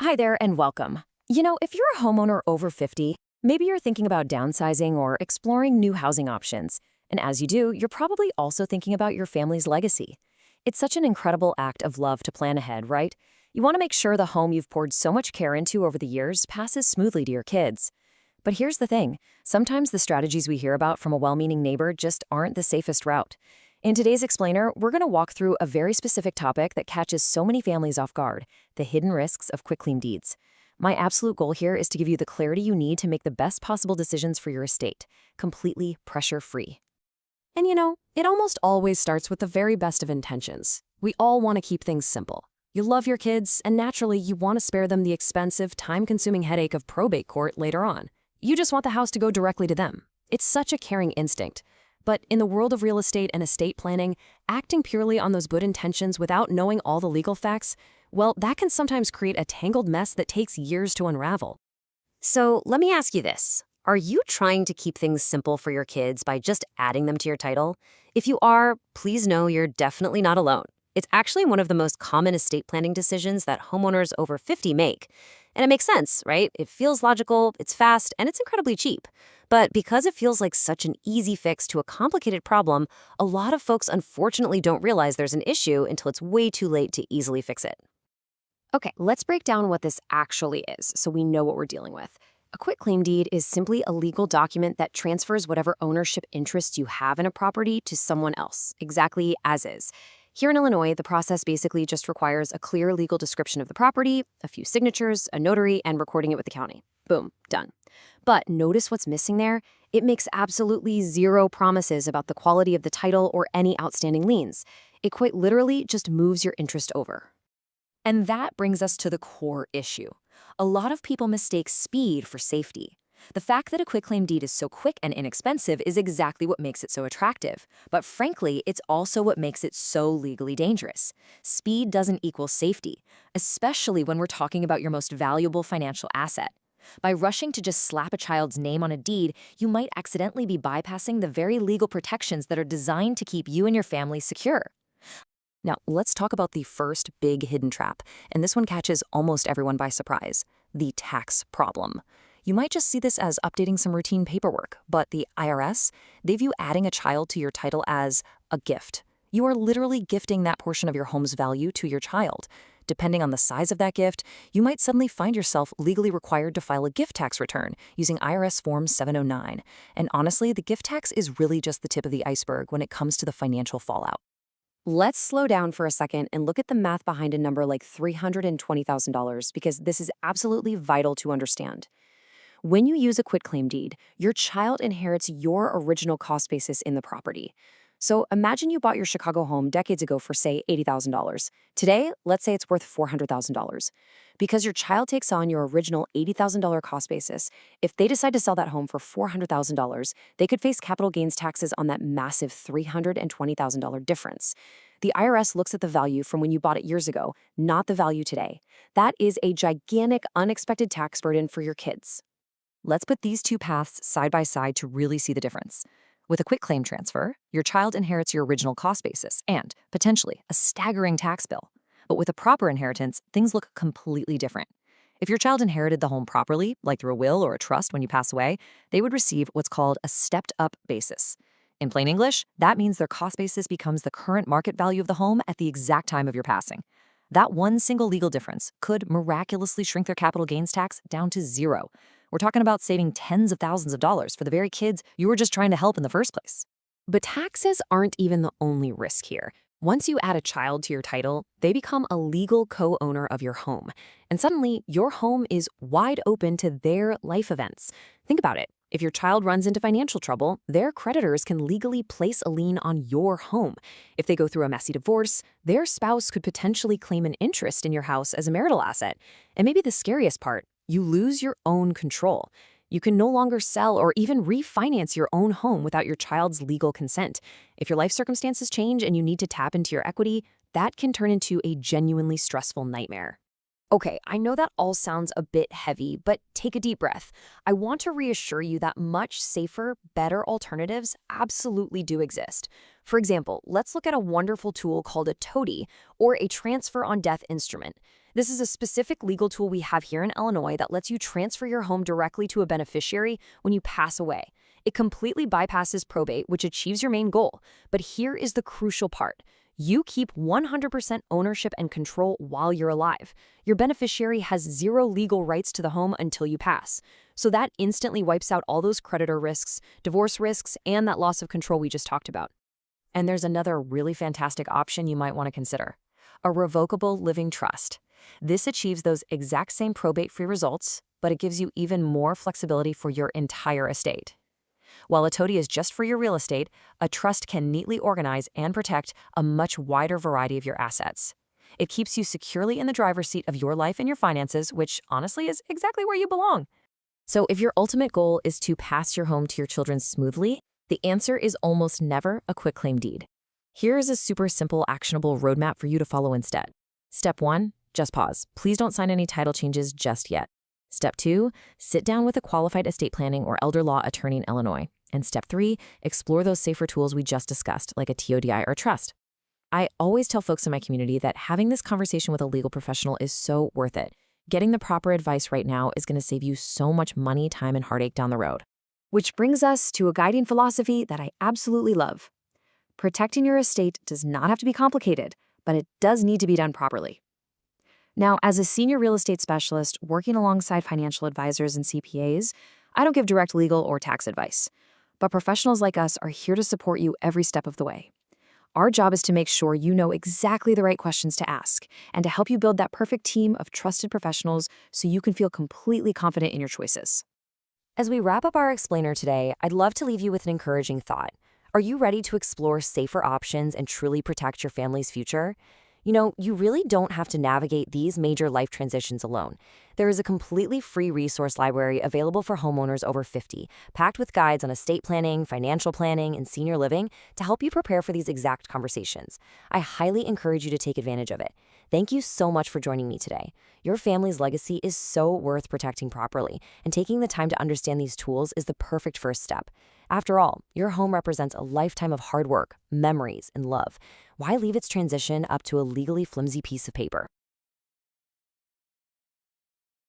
Hi there and welcome. If you're a homeowner over 50, maybe you're thinking about downsizing or exploring new housing options. And as you do, you're probably also thinking about your family's legacy. It's such an incredible act of love to plan ahead, right? You want to make sure the home you've poured so much care into over the years passes smoothly to your kids. But here's the thing. Sometimes the strategies we hear about from a well-meaning neighbor just aren't the safest route. In today's Explainer, we're going to walk through a very specific topic that catches so many families off guard: the hidden risks of quitclaim deeds. My absolute goal here is to give you the clarity you need to make the best possible decisions for your estate, completely pressure-free. And it almost always starts with the very best of intentions. We all want to keep things simple. You love your kids, and naturally you want to spare them the expensive, time-consuming headache of probate court later on. You just want the house to go directly to them. It's such a caring instinct. But in the world of real estate and estate planning, acting purely on those good intentions without knowing all the legal facts, well, that can sometimes create a tangled mess that takes years to unravel. So let me ask you this. Are you trying to keep things simple for your kids by just adding them to your title? If you are, please know you're definitely not alone. It's actually one of the most common estate planning decisions that homeowners over 50 make. And it makes sense, right? It feels logical, it's fast, and it's incredibly cheap. But because it feels like such an easy fix to a complicated problem, a lot of folks unfortunately don't realize there's an issue until it's way too late to easily fix it. Okay, let's break down what this actually is so we know what we're dealing with. A quitclaim deed is simply a legal document that transfers whatever ownership interests you have in a property to someone else, exactly as is. Here in Illinois, the process basically just requires a clear legal description of the property, a few signatures, a notary, and recording it with the county. Boom, done. But notice what's missing there? It makes absolutely zero promises about the quality of the title or any outstanding liens. It quite literally just moves your interest over. And that brings us to the core issue. A lot of people mistake speed for safety. The fact that a quitclaim deed is so quick and inexpensive is exactly what makes it so attractive. But frankly, it's also what makes it so legally dangerous. Speed doesn't equal safety, especially when we're talking about your most valuable financial asset. By rushing to just slap a child's name on a deed, you might accidentally be bypassing the very legal protections that are designed to keep you and your family secure. Now, let's talk about the first big hidden trap, and this one catches almost everyone by surprise: the tax problem. You might just see this as updating some routine paperwork, but the IRS, they view adding a child to your title as a gift. You are literally gifting that portion of your home's value to your child. Depending on the size of that gift, you might suddenly find yourself legally required to file a gift tax return using IRS Form 709. And honestly, the gift tax is really just the tip of the iceberg when it comes to the financial fallout. Let's slow down for a second and look at the math behind a number like $320,000, because this is absolutely vital to understand. When you use a quitclaim deed, your child inherits your original cost basis in the property. So imagine you bought your Chicago home decades ago for, say, $80,000. Today, let's say it's worth $400,000. Because your child takes on your original $80,000 cost basis, if they decide to sell that home for $400,000, they could face capital gains taxes on that massive $320,000 difference. The IRS looks at the value from when you bought it years ago, not the value today. That is a gigantic, unexpected tax burden for your kids. Let's put these two paths side by side to really see the difference. With a quitclaim transfer, your child inherits your original cost basis and, potentially, a staggering tax bill. But with a proper inheritance, things look completely different. If your child inherited the home properly, like through a will or a trust when you pass away, they would receive what's called a stepped-up basis. In plain English, that means their cost basis becomes the current market value of the home at the exact time of your passing. That one single legal difference could miraculously shrink their capital gains tax down to zero. We're talking about saving tens of thousands of dollars for the very kids you were just trying to help in the first place. But taxes aren't even the only risk here. Once you add a child to your title, they become a legal co-owner of your home. And suddenly, your home is wide open to their life events. Think about it. If your child runs into financial trouble, their creditors can legally place a lien on your home. If they go through a messy divorce, their spouse could potentially claim an interest in your house as a marital asset. And maybe the scariest part, you lose your own control. You can no longer sell or even refinance your own home without your child's legal consent. If your life circumstances change and you need to tap into your equity, that can turn into a genuinely stressful nightmare. Okay, I know that all sounds a bit heavy, but take a deep breath. I want to reassure you that much safer, better alternatives absolutely do exist. For example, let's look at a wonderful tool called a TODI, or a transfer on death instrument. This is a specific legal tool we have here in Illinois that lets you transfer your home directly to a beneficiary when you pass away. It completely bypasses probate, which achieves your main goal. But here is the crucial part. You keep 100% ownership and control while you're alive. Your beneficiary has zero legal rights to the home until you pass. So that instantly wipes out all those creditor risks, divorce risks, and that loss of control we just talked about. And there's another really fantastic option you might want to consider: a revocable living trust. This achieves those exact same probate-free results, but it gives you even more flexibility for your entire estate. While a TODI is just for your real estate, a trust can neatly organize and protect a much wider variety of your assets. It keeps you securely in the driver's seat of your life and your finances, which honestly is exactly where you belong. So if your ultimate goal is to pass your home to your children smoothly, the answer is almost never a quitclaim deed. Here is a super simple, actionable roadmap for you to follow instead. Step 1, just pause. Please don't sign any title changes just yet. Step 2, sit down with a qualified estate planning or elder law attorney in Illinois. And Step 3, explore those safer tools we just discussed, like a TODI or trust. I always tell folks in my community that having this conversation with a legal professional is so worth it. Getting the proper advice right now is going to save you so much money, time, and heartache down the road. Which brings us to a guiding philosophy that I absolutely love. Protecting your estate does not have to be complicated, but it does need to be done properly. Now, as a senior real estate specialist working alongside financial advisors and CPAs, I don't give direct legal or tax advice, but professionals like us are here to support you every step of the way. Our job is to make sure you know exactly the right questions to ask and to help you build that perfect team of trusted professionals so you can feel completely confident in your choices. As we wrap up our explainer today, I'd love to leave you with an encouraging thought. Are you ready to explore safer options and truly protect your family's future? You know, you really don't have to navigate these major life transitions alone. There is a completely free resource library available for homeowners over 50, packed with guides on estate planning, financial planning, and senior living to help you prepare for these exact conversations. I highly encourage you to take advantage of it. Thank you so much for joining me today. Your family's legacy is so worth protecting properly, and taking the time to understand these tools is the perfect first step. After all, your home represents a lifetime of hard work, memories, and love. Why leave its transition up to a legally flimsy piece of paper?